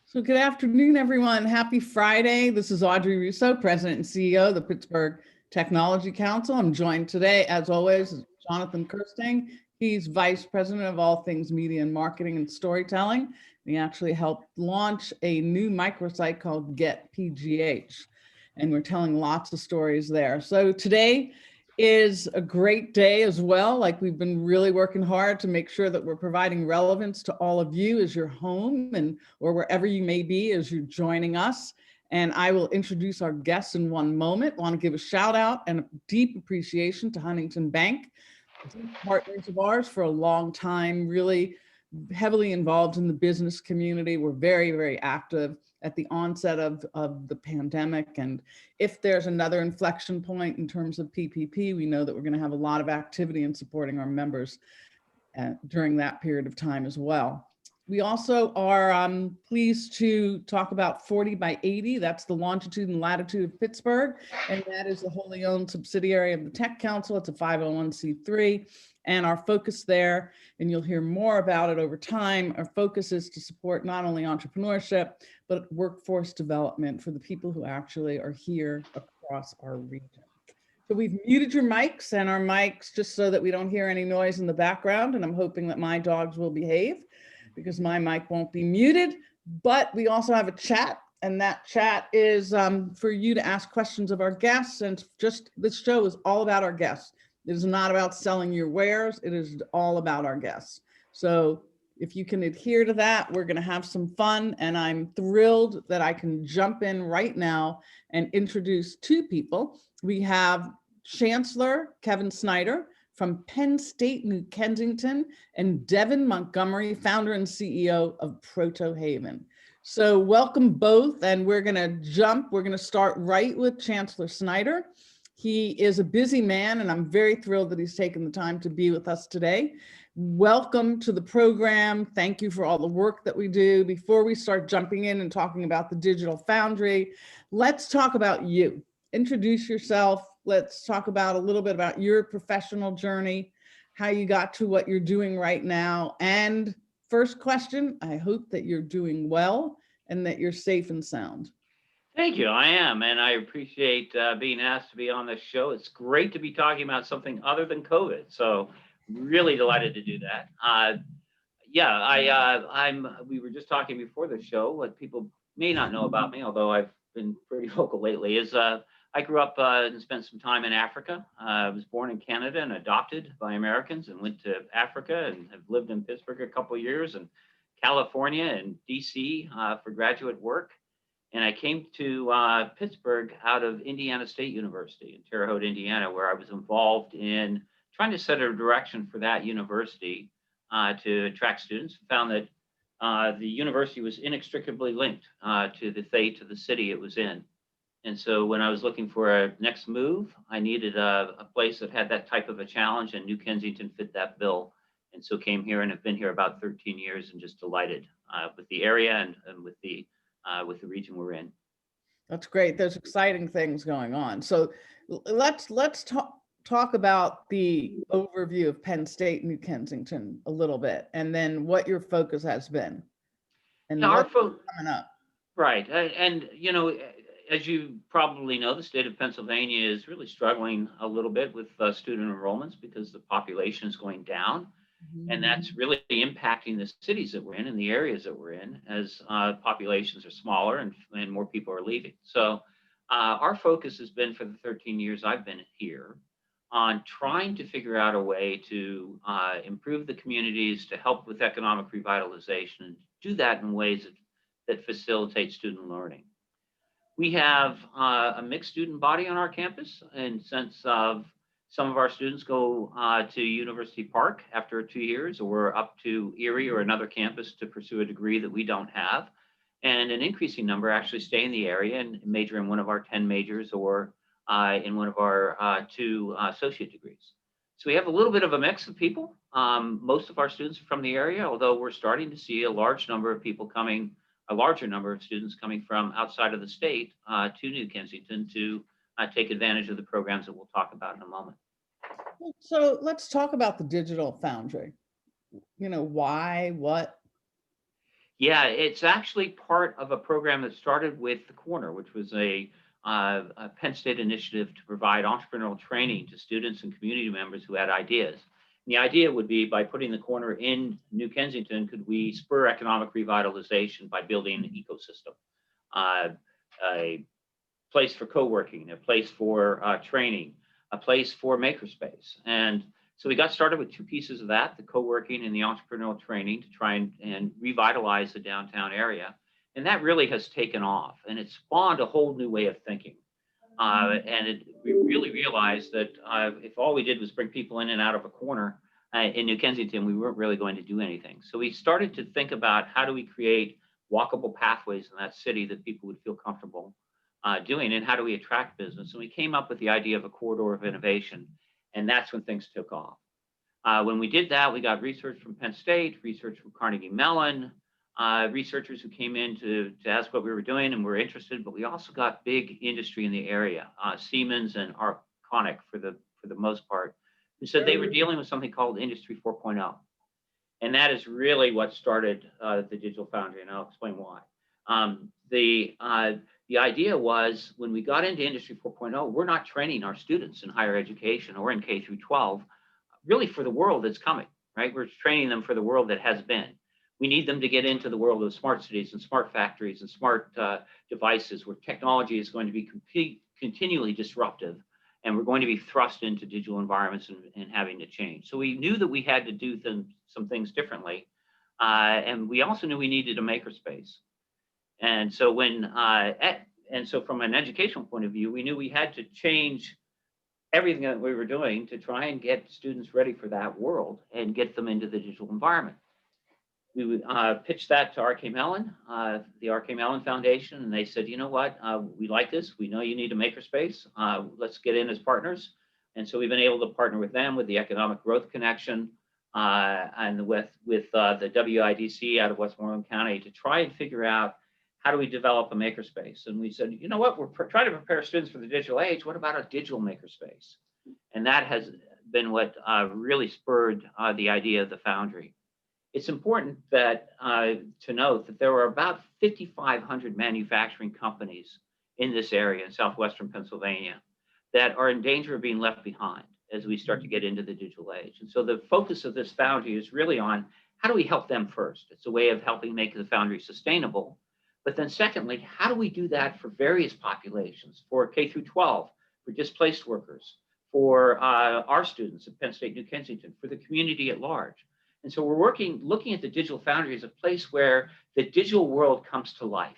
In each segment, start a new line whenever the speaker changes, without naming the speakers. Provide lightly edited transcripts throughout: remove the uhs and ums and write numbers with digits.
So good afternoon, everyone. Happy Friday. This is Audrey Russo, President and CEO of the Pittsburgh Technology Council. I'm joined today, as always, with Jonathan Kirsting. He's Vice President of all things media and marketing and storytelling. He actually helped launch a new microsite called Get PGH, and we're telling lots of stories there. So today is a great day as well. Like, we've been really working hard to make sure that we're providing relevance to all of you as you're home and or wherever you may be as you're joining us. And I will introduce our guests in one moment. I want to give a shout out and a deep appreciation to Huntington Bank, partners of ours for a long time, really heavily involved in the business community. We're very, very active at the onset of the pandemic. And if there's another inflection point in terms of PPP, we know that we're going to have a lot of activity in supporting our members during that period of time as well. We also are pleased to talk about 40 by 80. That's the longitude and latitude of Pittsburgh. And that is the wholly owned subsidiary of the Tech Council. It's a 501c3. And our focus there, and you'll hear more about it over time, our focus is to support not only entrepreneurship, but workforce development for the people who actually are here across our region. So we've muted your mics and our mics just so that we don't hear any noise in the background. And I'm hoping that my dogs will behave because my mic won't be muted. But we also have a chat, and that chat is for you to ask questions of our guests. And just this show is all about our guests. It is not about selling your wares. It is all about our guests. So if you can adhere to that, we're going to have some fun. And I'm thrilled that I can jump in right now and introduce two people. We have Chancellor Kevin Snider from Penn State, New Kensington, and Devin Montgomery, founder and CEO of Protohaven. So welcome both. And we're going to start right with Chancellor Snider. He is a busy man, and I'm very thrilled that he's taken the time to be with us today. Welcome to the program. Thank you for all the work that we do. Before we start jumping in and talking about the Digital Foundry, let's talk about you. Introduce yourself. Let's talk about a little bit about your professional journey, how you got to what you're doing right now. And first question, I hope that you're doing well and that you're safe and sound.
Thank you. I am, and I appreciate being asked to be on this show. It's great to be talking about something other than COVID. So really delighted to do that. We were just talking before the show. What people may not know about me, although I've been pretty vocal lately, is I grew up and spent some time in Africa. I was born in Canada and adopted by Americans, and went to Africa and have lived in Pittsburgh a couple of years, and California and DC for graduate work. And I came to Pittsburgh out of Indiana State University in Terre Haute, Indiana, where I was involved in trying to set a direction for that university to attract students. Found that the university was inextricably linked to the fate of the city it was in. And so when I was looking for a next move, I needed a place that had that type of a challenge, and New Kensington fit that bill. And so came here and have been here about 13 years and just delighted with the area and with the region we're in.
That's great. There's exciting things going on. So let's talk about the overview of Penn State, New Kensington a little bit, and then what your focus has been. And what's coming up.
Right. And, you know, as you probably know, the state of Pennsylvania is really struggling a little bit with student enrollments because the population is going down. And that's really impacting the cities that we're in and the areas that we're in as populations are smaller and more people are leaving. So our focus has been, for the 13 years I've been here, on trying to figure out a way to improve the communities, to help with economic revitalization, and do that in ways that facilitate student learning. We have a mixed student body on our campus, in the sense of some of our students go to University Park after 2 years, or up to Erie or another campus to pursue a degree that we don't have. And an increasing number actually stay in the area and major in one of our 10 majors, or in one of our 2 associate degrees. So we have a little bit of a mix of people. Most of our students are from the area, although we're starting to see a larger number of students coming from outside of the state to New Kensington to take advantage of the programs that we'll talk about in a moment.
So let's talk about the Digital Foundry. You know, why, what?
Yeah, it's actually part of a program that started with the Corner, which was a Penn State initiative to provide entrepreneurial training to students and community members who had ideas. And the idea would be by putting the Corner in New Kensington, could we spur economic revitalization by building an ecosystem, a place for co-working, a place for training, a place for makerspace. And so we got started with two pieces of that, the co-working and the entrepreneurial training to try and revitalize the downtown area. And that really has taken off, and it spawned a whole new way of thinking. We really realized that if all we did was bring people in and out of a corner in New Kensington, we weren't really going to do anything. So we started to think about how do we create walkable pathways in that city that people would feel comfortable doing, and how do we attract business? And we came up with the idea of a corridor of innovation, and that's when things took off. When we did that, we got research from Penn State, research from Carnegie Mellon, researchers who came in to ask what we were doing and were interested, but we also got big industry in the area, Siemens and Arconic for the most part, who said they were dealing with something called Industry 4.0. And that is really what started the Digital Foundry, and I'll explain why. The idea was when we got into Industry 4.0, we're not training our students in higher education or in K through 12, really for the world that's coming, right? We're training them for the world that has been. We need them to get into the world of smart cities and smart factories and smart devices where technology is going to be continually disruptive, and we're going to be thrust into digital environments and having to change. So we knew that we had to do some things differently, and we also knew we needed a makerspace. And so from an educational point of view, we knew we had to change everything that we were doing to try and get students ready for that world and get them into the digital environment. We would pitch that to RK Mellon, the RK Mellon Foundation, and they said, you know what, we like this. We know you need a makerspace. Let's get in as partners. And so we've been able to partner with them with the Economic Growth Connection and with the WIDC out of Westmoreland County to try and figure out how do we develop a makerspace. And we said, you know what, we're trying to prepare students for the digital age. What about a digital makerspace? And that has been what really spurred the idea of the Foundry. It's important that to note that there are about 5,500 manufacturing companies in this area in southwestern Pennsylvania that are in danger of being left behind as we start to get into the digital age. And so the focus of this Foundry is really on how do we help them first? It's a way of helping make the Foundry sustainable. But then secondly, how do we do that for various populations, for K through 12, for displaced workers, for our students at Penn State, New Kensington, for the community at large? And so we're looking at the Digital Foundry as a place where the digital world comes to life.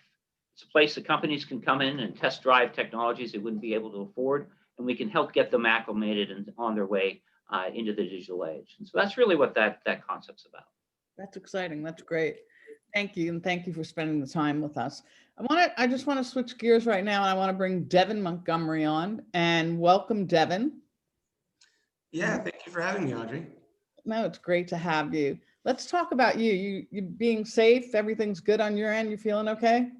It's a place that companies can come in and test drive technologies they wouldn't be able to afford, and we can help get them acclimated and on their way into the digital age. And so that's really what that concept's about.
That's exciting. That's great. Thank you. And thank you for spending the time with us. I just want to switch gears right now, and I want to bring Devin Montgomery on, and welcome, Devin.
Yeah, thank you for having me, Audrey.
No, it's great to have you. Let's talk about you. You being safe. Everything's good on your end. You feeling okay?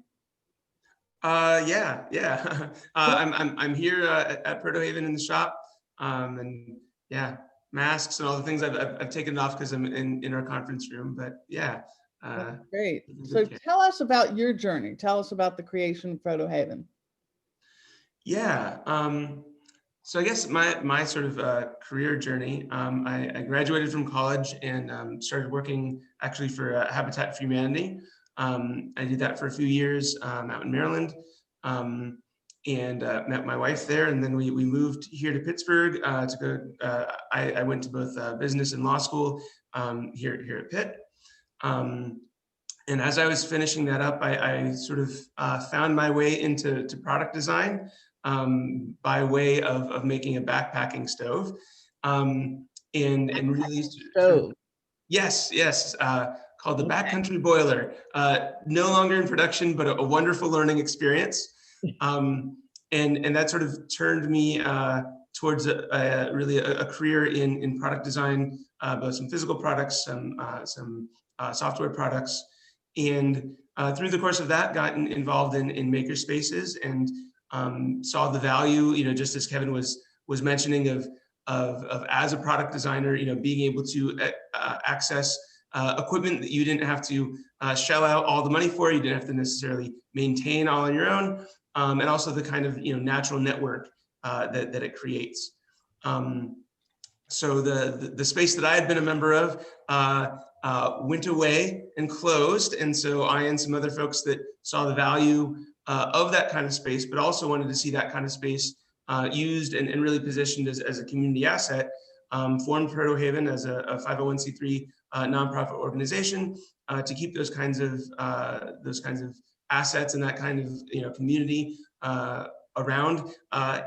Yeah. I'm here at Protohaven in the shop, and yeah, masks and all the things I've taken off because I'm in our conference room. But yeah.
That's great. So tell us about your journey. Tell us about the creation of Protohaven.
Yeah. So I guess my sort of career journey, I graduated from college and started working actually for Habitat for Humanity. I did that for a few years out in Maryland, and met my wife there. And then we moved here to Pittsburgh to go. I went to both business and law school here at Pitt. And as I was finishing that up, I sort of found my way into product design by way of making a backpacking stove, and really
stove.
Yes, called the Backcountry Boiler. No longer in production, but a wonderful learning experience. And that sort of turned me towards really a career in product design, both some physical products, some software products, and through the course of that, gotten involved in makerspaces and saw the value, just as Kevin was mentioning of as a product designer, being able to access equipment that you didn't have to shell out all the money for, you didn't have to necessarily maintain all on your own, and also the kind of natural network that it creates. So the space that I had been a member of went away and closed, and so I and some other folks that saw the value of that kind of space, but also wanted to see that kind of space used and really positioned as a community asset, formed Protohaven as a 501c3 nonprofit organization to keep those kinds of assets and that kind of community around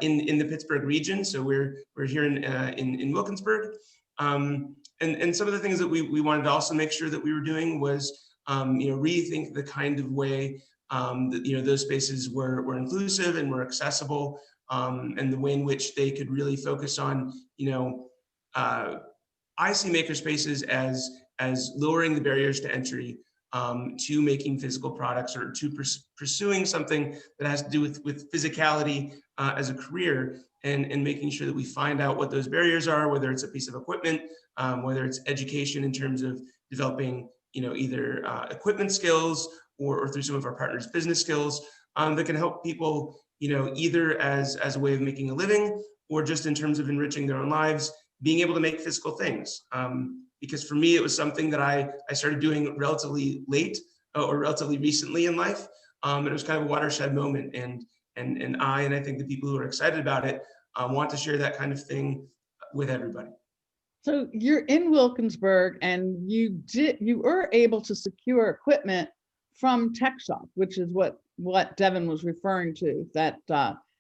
in the Pittsburgh region. So we're here in Wilkinsburg, and some of the things that we wanted to also make sure that we were doing was rethink the kind of way that those spaces were inclusive and were accessible, and the way in which they could really focus on I see makerspaces as lowering the barriers to entry to making physical products, or to pursuing something that has to do with physicality as a career, and making sure that we find out what those barriers are, whether it's a piece of equipment, whether it's education in terms of developing either equipment skills or through some of our partners' business skills that can help people either as a way of making a living, or just in terms of enriching their own lives, being able to make physical things. Because for me, it was something that I started doing relatively late or relatively recently in life. And it was kind of a watershed moment. And I think the people who are excited about it want to share that kind of thing with everybody.
So you're in Wilkinsburg, and you were able to secure equipment from Tech Shop, which is what Devin was referring to, that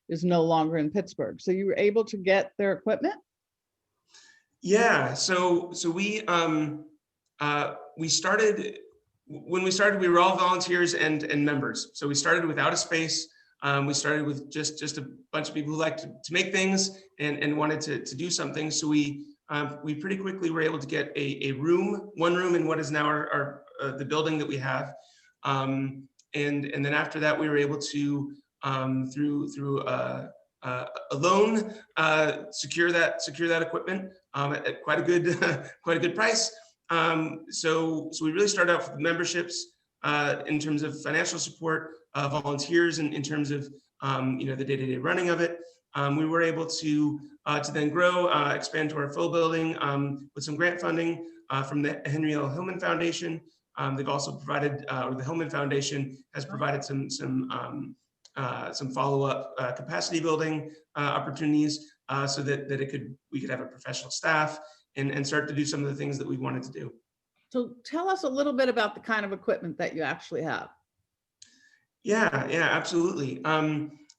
is no longer in Pittsburgh. So you were able to get their equipment?
Yeah, so we started, when we started, we were all volunteers and members. So we started without a space. We started with just a bunch of people who liked to make things and wanted to do something. So we pretty quickly were able to get one room in what is now our the building that we have. And then after that, we were able to, through a loan, secure that equipment at quite a good price. So we really started out with memberships in terms of financial support, volunteers in terms of the day-to-day running of it. We were able to then grow, expand to our full building with some grant funding from the Henry L. Hillman Foundation. They've also provided, or the Hillman Foundation has provided some follow-up capacity building opportunities so that we could have a professional staff and start to do some of the things that we wanted to do.
So tell us a little bit about the kind of equipment that you actually have.
Yeah, absolutely.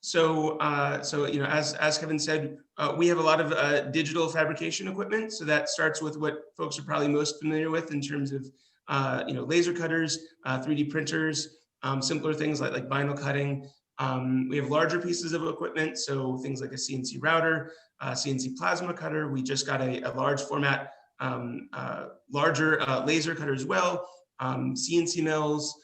So as Kevin said, we have a lot of digital fabrication equipment. So that starts with what folks are probably most familiar with in terms of laser cutters, 3D printers, simpler things like vinyl cutting. We have larger pieces of equipment, so things like a CNC router, CNC plasma cutter. We just got a large format, larger laser cutter as well, CNC mills,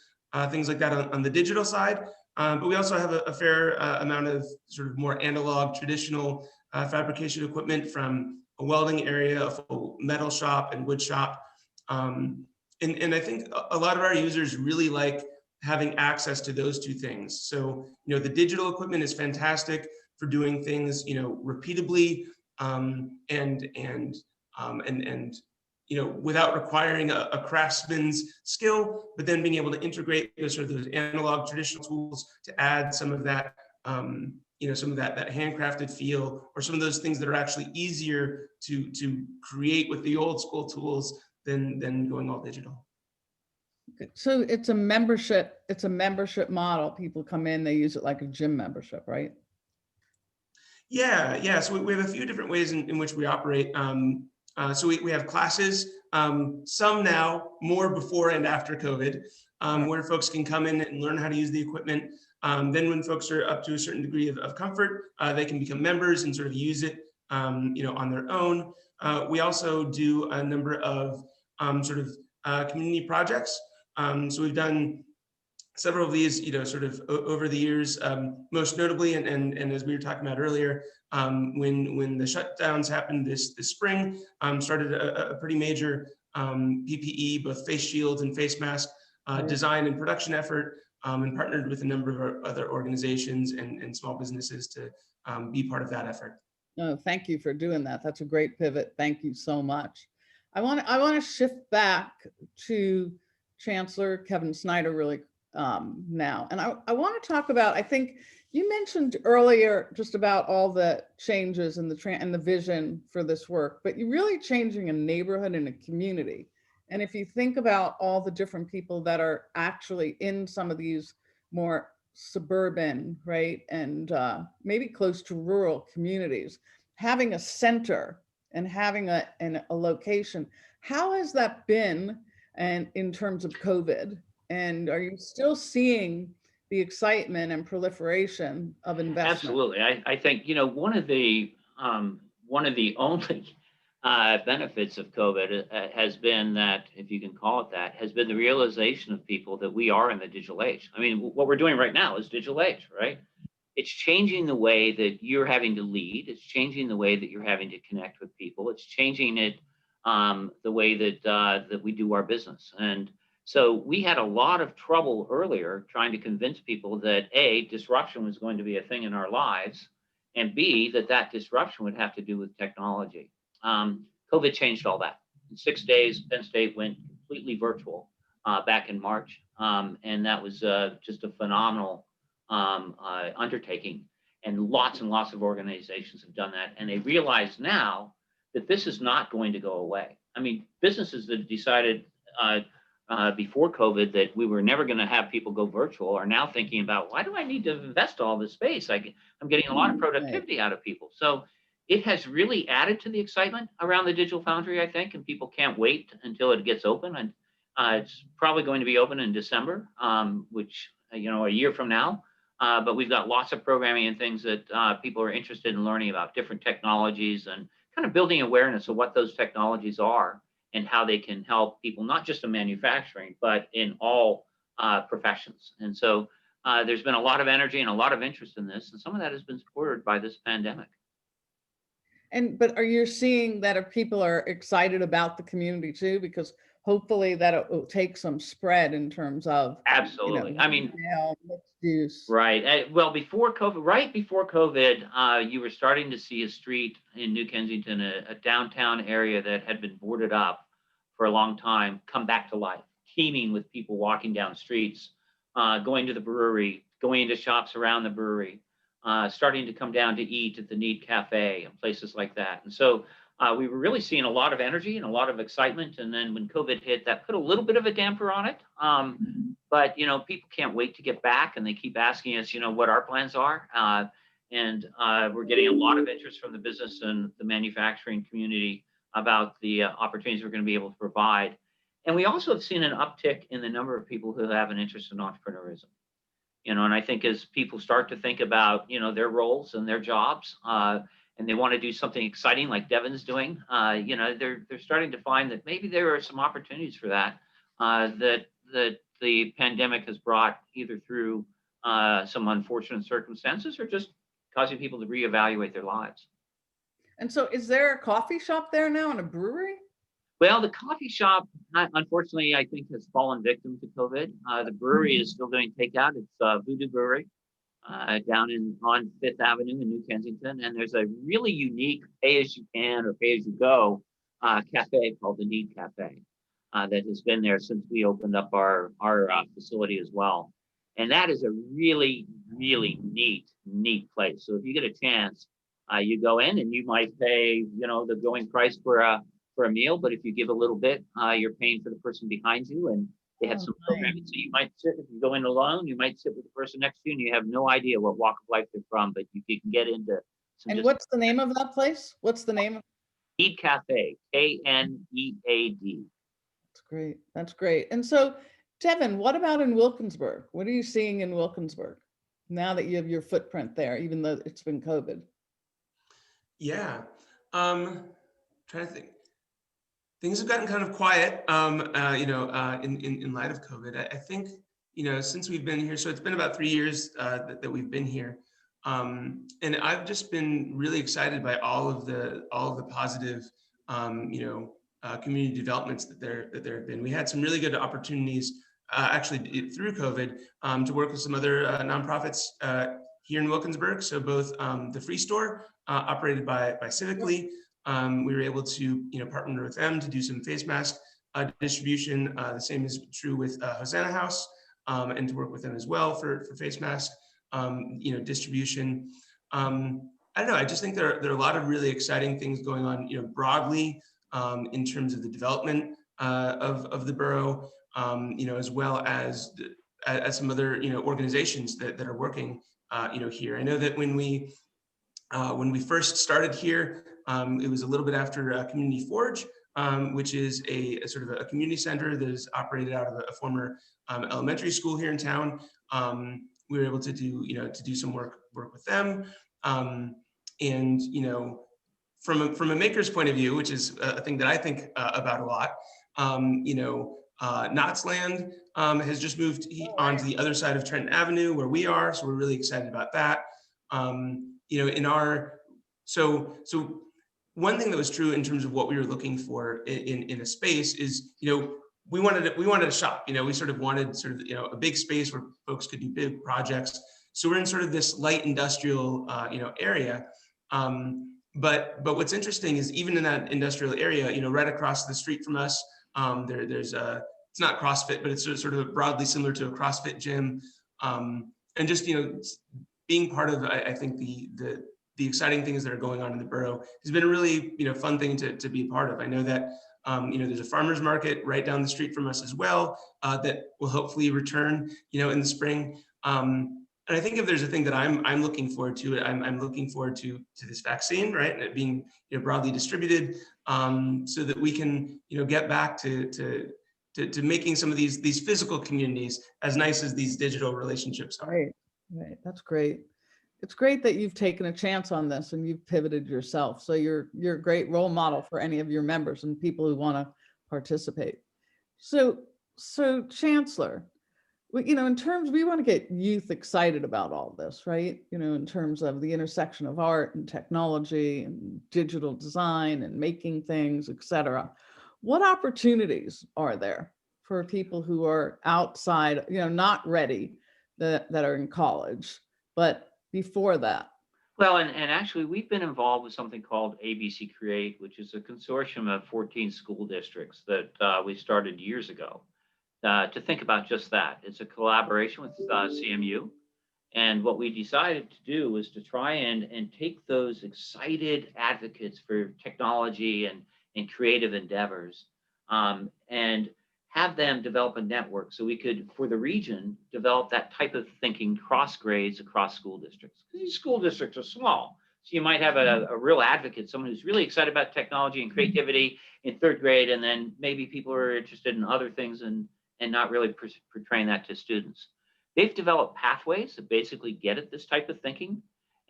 things like that on the digital side. But we also have a fair amount of sort of more analog, traditional fabrication equipment, from a welding area, a full metal shop and wood shop. And I think a lot of our users really like having access to those two things. So, the digital equipment is fantastic for doing things, repeatably, and without requiring a craftsman's skill, but then being able to integrate those analog traditional tools to add some of that, some of that handcrafted feel, or some of those things that are actually easier to create with the old school tools than going all digital.
So it's a membership model. People come in, they use it like a gym membership, right?
Yeah. So we have a few different ways in which we operate. So we have classes, some now, more before and after COVID, where folks can come in and learn how to use the equipment. Then when folks are up to a certain degree of comfort, they can become members and sort of use it, on their own. We also do a number of community projects. So we've done several of these, sort of over the years, most notably, and as we were talking about earlier, when the shutdowns happened this spring, started a pretty major PPE, both face shields and face mask design and production effort, and partnered with a number of our other organizations and small businesses to be part of that effort.
No, thank you for doing that. That's a great pivot. Thank you so much. I want to shift back to Chancellor Kevin Snider really now. And I want to talk about, I think you mentioned earlier just about all the changes and the vision for this work, but you're really changing a neighborhood and a community. And if you think about all the different people that are actually in some of these more suburban, right, and maybe close to rural communities, having a center and having a location, how has that been and in terms of COVID? And are you still seeing the excitement and proliferation of investment?
Absolutely. I think, you know, one of the only benefits of COVID has been that, if you can call it that, has been the realization of people that we are in the digital age. I mean, what we're doing right now is digital age, right? It's changing the way that you're having to lead. It's changing the way that you're having to connect with people. It's changing it the way that we do our business. And so we had a lot of trouble earlier trying to convince people that A, disruption was going to be a thing in our lives, and B, that disruption would have to do with technology. COVID changed all that. In 6 days, Penn State went completely virtual back in March. And that was just a phenomenal undertaking. And lots of organizations have done that. And they realize now that this is not going to go away. I mean, businesses that decided before COVID that we were never going to have people go virtual are now thinking about, why do I need to invest all this space? I'm getting a lot of productivity out of people. So it has really added to the excitement around the Digital Foundry, I think, and people can't wait until it gets open. And it's probably going to be open in December, which, you know, a year from now. But we've got lots of programming and things that people are interested in learning about, different technologies, and kind of building awareness of what those technologies are and how they can help people, not just in manufacturing, but in all professions. And so there's been a lot of energy and a lot of interest in this, and some of that has been supported by this pandemic.
But are you seeing that people are excited about the community too? Because hopefully that it will take some spread in terms of,
absolutely.
You know,
I mean,
mixed use.
Right. Well, right before COVID, you were starting to see a street in New Kensington, a downtown area that had been boarded up for a long time, come back to life, teeming with people walking down streets, going to the brewery, going into shops around the brewery, starting to come down to eat at the Need Cafe and places like that. And so we were really seeing a lot of energy and a lot of excitement. And then when COVID hit, that put a little bit of a damper on it. But, you know, people can't wait to get back, and they keep asking us, you know, what our plans are. And we're getting a lot of interest from the business and the manufacturing community about the opportunities we're going to be able to provide. And we also have seen an uptick in the number of people who have an interest in entrepreneurism. You know, and I think as people start to think about, you know, their roles and their jobs, and they want to do something exciting like Devin's doing, you know, they're starting to find that maybe there are some opportunities for that, that the pandemic has brought, either through some unfortunate circumstances or just causing people to reevaluate their lives.
And so is there a coffee shop there now and a brewery?
Well, the coffee shop, unfortunately, I think has fallen victim to COVID. The brewery is still doing takeout. It's Voodoo Brewery down on 5th Avenue in New Kensington. And there's a really unique pay-as-you-can or pay-as-you-go cafe called the Need Cafe that has been there since we opened up our facility as well. And that is a really, really neat place. So if you get a chance, you go in and you might pay, you know, the going price for a meal, but if you give a little bit, you're paying for the person behind you, and they have some programming. So you might sit, if you go in alone, you might sit with the person next to you, and you have no idea what walk of life they're from, but you can get into some.
And what's the name of that place? What's the name of
Need Cafe, K-N-E-A-D.
That's great. That's great. And so, Devin, what about in Wilkinsburg? What are you seeing in Wilkinsburg now that you have your footprint there, even though it's been COVID?
Yeah, trying to think. Things have gotten kind of quiet, you know, in light of COVID. I think, you know, since we've been here, so it's been about 3 years that we've been here, and I've just been really excited by all of the positive, you know, community developments that there have been. We had some really good opportunities actually through COVID to work with some other nonprofits here in Wilkinsburg. So both the Free Store operated by Civically, we were able to partner with them to do some face mask distribution. The same is true with Hosanna House, and to work with them as well for face mask distribution. I don't know. I just think there are a lot of really exciting things going on, broadly in terms of the development of the borough, as well as some other organizations that are working here. I know that when we first started here, it was a little bit after Community Forge, which is a sort of a community center that is operated out of a former elementary school here in town. We were able to do some work with them, and from a maker's point of view, which is a thing that I think about a lot. Knott's Land has just moved onto the other side of Trenton Avenue where we are, so we're really excited about that. So one thing that was true in terms of what we were looking for in a space is, we wanted a shop. We sort of wanted a big space where folks could do big projects. So we're in sort of this light industrial area. But what's interesting is even in that industrial area, right across the street from us, there's it's not CrossFit, but it's sort of broadly similar to a CrossFit gym. And just, being part of, I think the exciting things that are going on in the borough has been a really, fun thing to be a part of. I know that, there's a farmer's market right down the street from us as well, that will hopefully return, in the spring. And I think if there's a thing that I'm looking forward to, I'm looking forward to this vaccine, right? And it being broadly distributed, so that we can get back to making some of these physical communities as nice as these digital relationships are.
Right. That's great. It's great that you've taken a chance on this and you've pivoted yourself. So you're a great role model for any of your members and people who want to participate. So Chancellor, in terms, we want to get youth excited about all this, right? In terms of the intersection of art and technology and digital design and making things, et cetera. What opportunities are there for people who are outside, not ready, that are in college, but before that?
Well, and actually, we've been involved with something called ABC Create, which is a consortium of 14 school districts that we started years ago to think about just that. It's a collaboration with CMU. And what we decided to do was to try and take those excited advocates for technology and creative endeavors and have them develop a network so we could, for the region, develop that type of thinking cross grades across school districts. Because these school districts are small. So you might have a real advocate, someone who's really excited about technology and creativity in third grade, and then maybe people are interested in other things and not really portraying that to students. They've developed pathways that basically get at this type of thinking.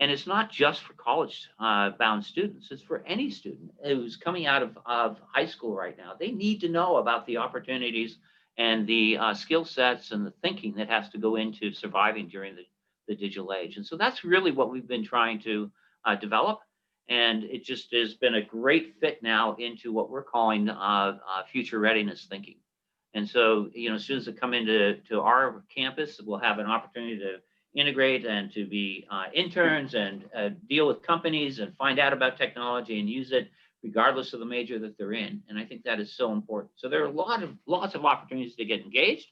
And it's not just for college bound students, it's for any student who's coming out of high school right now. They need to know about the opportunities and the skill sets and the thinking that has to go into surviving during the digital age. And so that's really what we've been trying to develop. And it just has been a great fit now into what we're calling future readiness thinking. And so, as soon as they come into our campus, we'll have an opportunity to integrate and to be interns and deal with companies and find out about technology and use it regardless of the major that they're in. And I think that is so important. So there are lots of opportunities to get engaged.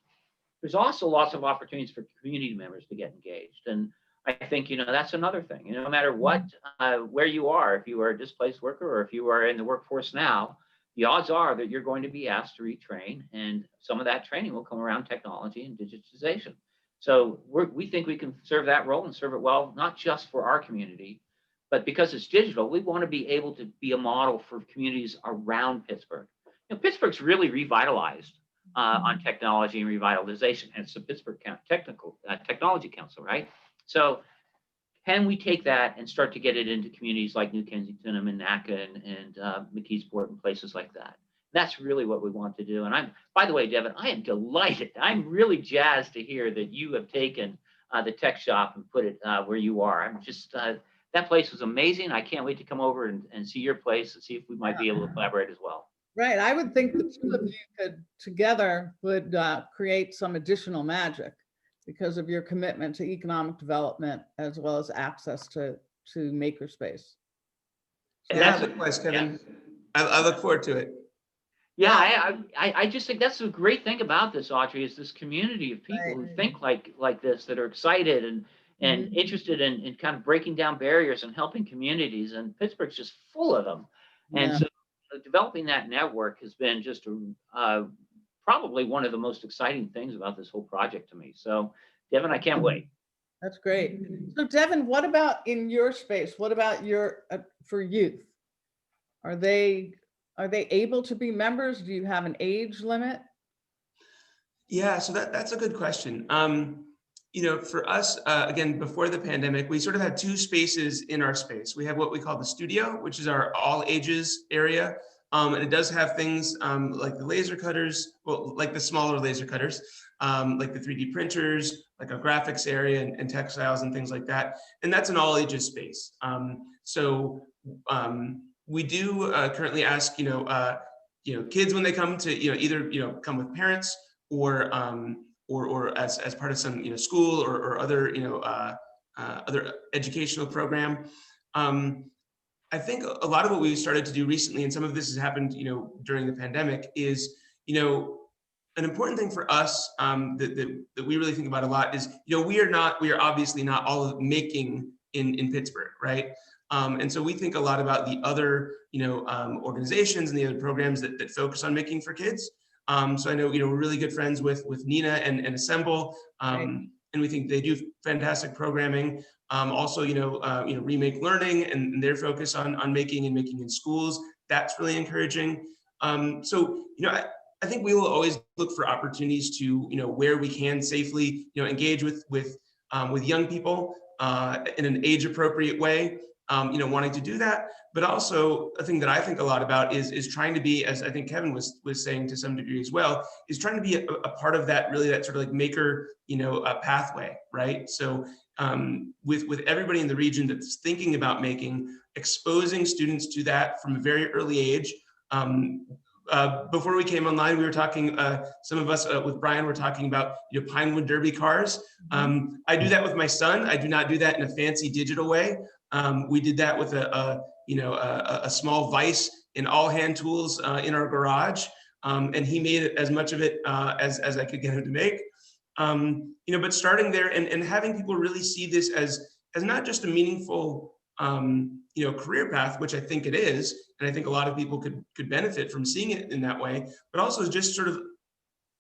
There's also lots of opportunities for community members to get engaged. And I think, that's another thing. No matter what, where you are, if you are a displaced worker or if you are in the workforce now, the odds are that you're going to be asked to retrain. And some of that training will come around technology and digitization. So we think we can serve that role and serve it well, not just for our community, but because it's digital, we want to be able to be a model for communities around Pittsburgh. Pittsburgh's really revitalized on technology and revitalization, and it's the Pittsburgh Technology Council, right? So can we take that and start to get it into communities like New Kensington and Monaca and McKeesport and places like that? That's really what we want to do. And by the way, Devin, I am delighted. I'm really jazzed to hear that you have taken the tech shop and put it where you are. I'm just, that place was amazing. I can't wait to come over and see your place and see if we might be able to collaborate as well.
Right. I would think the two of you could together would create some additional magic because of your commitment to economic development as well as access to makerspace.
And
Yeah,
that's
likewise,
yeah.
Kevin. I look forward to it.
Yeah, I just think that's the great thing about this, Audrey, is this community of people who think like this, that are excited and interested in kind of breaking down barriers and helping communities. And Pittsburgh's just full of them. And
Yeah.
so developing that network has been just probably one of the most exciting things about this whole project to me. So, Devin, I can't wait.
That's great. So Devin, what about in your space? What about your for youth? Are they able to be members? Do you have an age limit?
Yeah, so that's a good question. You know, for us, again, before the pandemic, we sort of had two spaces in our space. We have what we call the studio, which is our all ages area. And it does have things like the laser cutters, well, like the smaller laser cutters, like the 3D printers, like a graphics area and textiles and things like that. And that's an all ages space. We do currently ask, kids when they come to, either, come with parents or as part of some, school or other, other educational program. I think a lot of what we started to do recently, and some of this has happened, during the pandemic, is, an important thing for us that we really think about a lot is, we are obviously not all making in Pittsburgh, right? And so we think a lot about the other, organizations and the other programs that focus on making for kids. So I know, we're really good friends with Nina and Assemble, and we think they do fantastic programming. Also, Remake Learning and their focus on making in schools, that's really encouraging. I think we will always look for opportunities to, where we can safely, engage with young people in an age appropriate way. Wanting to do that, but also a thing that I think a lot about is trying to be, as I think Kevin was saying to some degree as well, is trying to be a part of that, really that sort of like maker, pathway, right? So with everybody in the region that's thinking about making, exposing students to that from a very early age. Before we came online, we were talking, some of us with Brian were talking about, Pinewood Derby cars. I do that with my son. I do not do that in a fancy digital way. We did that with a small vise and all hand tools in our garage, and he made it as much of it as I could get him to make. But starting there and having people really see this as not just a meaningful career path, which I think it is, and I think a lot of people could benefit from seeing it in that way, but also just sort of,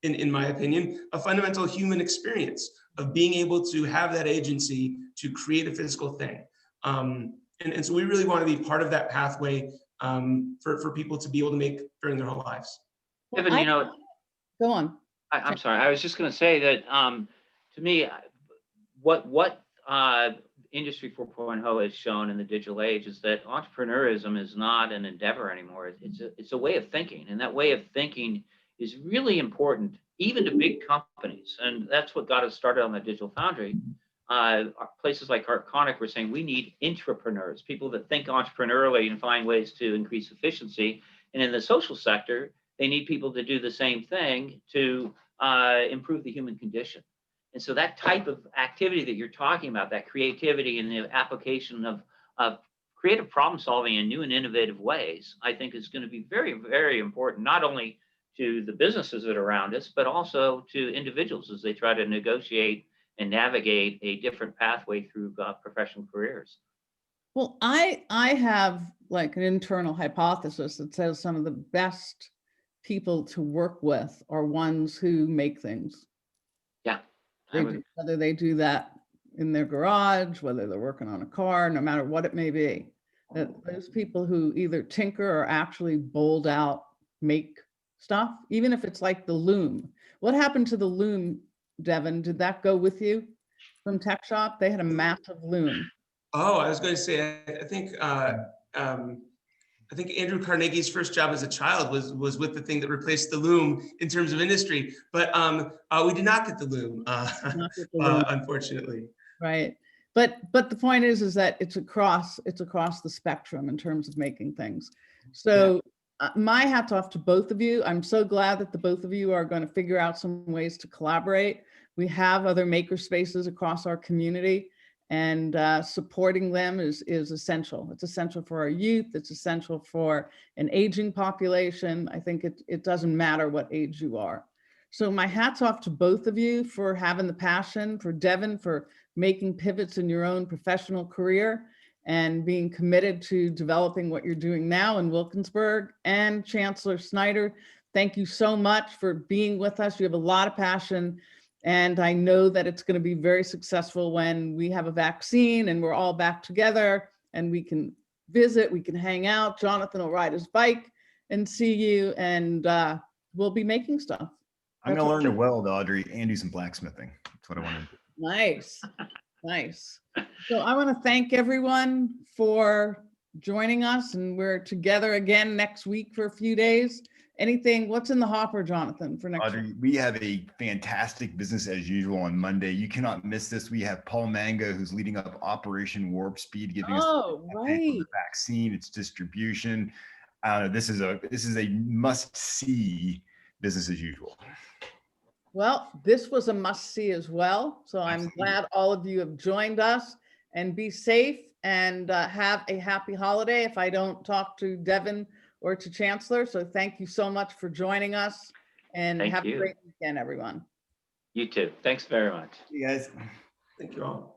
in my opinion, a fundamental human experience of being able to have that agency to create a physical thing. And so we really want to be part of that pathway for people to be able to make during their whole lives.
Well,
Devin,
go on.
I'm sorry. I was just going to say that to me, what Industry 4.0 has shown in the digital age is that entrepreneurism is not an endeavor anymore. It's a way of thinking, and that way of thinking is really important, even to big companies. And that's what got us started on the Digital Foundry. Places like Arconic were saying we need intrapreneurs, people that think entrepreneurially and find ways to increase efficiency. And in the social sector, they need people to do the same thing to improve the human condition. And so that type of activity that you're talking about, that creativity and the application of creative problem solving in new and innovative ways, I think is going to be very, very important, not only to the businesses that are around us, but also to individuals as they try to negotiate and navigate a different pathway through professional careers.
Well, I have like an internal hypothesis that says some of the best people to work with are ones who make things.
Yeah.
Whether they do that in their garage, whether they're working on a car, no matter what it may be, that those people who either tinker or actually bold out, make stuff, even if it's like the loom. What happened to the loom, Devin? Did that go with you from Tech Shop? They had a massive loom.
Oh, I was going to say, I think Andrew Carnegie's first job as a child was with the thing that replaced the loom in terms of industry, but we did not get the loom, unfortunately.
Right, but the point is that it's across the spectrum in terms of making things. So my hat's off to both of you. I'm so glad that the both of you are going to figure out some ways to collaborate. We have other maker spaces across our community, and supporting them is essential. It's essential for our youth. It's essential for an aging population. I think it doesn't matter what age you are. So my hat's off to both of you for having the passion, for Devin, for making pivots in your own professional career and being committed to developing what you're doing now in Wilkinsburg. And Chancellor Snider, thank you so much for being with us. You have a lot of passion. And I know that it's going to be very successful when we have a vaccine and we're all back together and we can visit, we can hang out. Jonathan will ride his bike and see you, and we'll be making stuff.
I'm going to learn to weld, Audrey, and do some blacksmithing. That's what I want to do.
Nice. Nice. So I want to thank everyone for joining us, and we're together again next week for a few days. Anything, what's in the hopper, Jonathan, for next
Audrey,
week?
we have a fantastic business as usual on Monday. You cannot miss this. We have Paul Manga, who's leading up Operation Warp Speed, giving us
Oh, right.
the vaccine, its distribution. This is a must-see business as usual.
Well, this was a must-see as well. So I'm
Absolutely.
glad all of you have joined us, and be safe and have a happy holiday if I don't talk to Devin or to Chancellor. So thank you so much for joining us, and
Thank
have
you.
a great weekend, everyone.
You too. Thanks very much.
You guys.
Thank you all.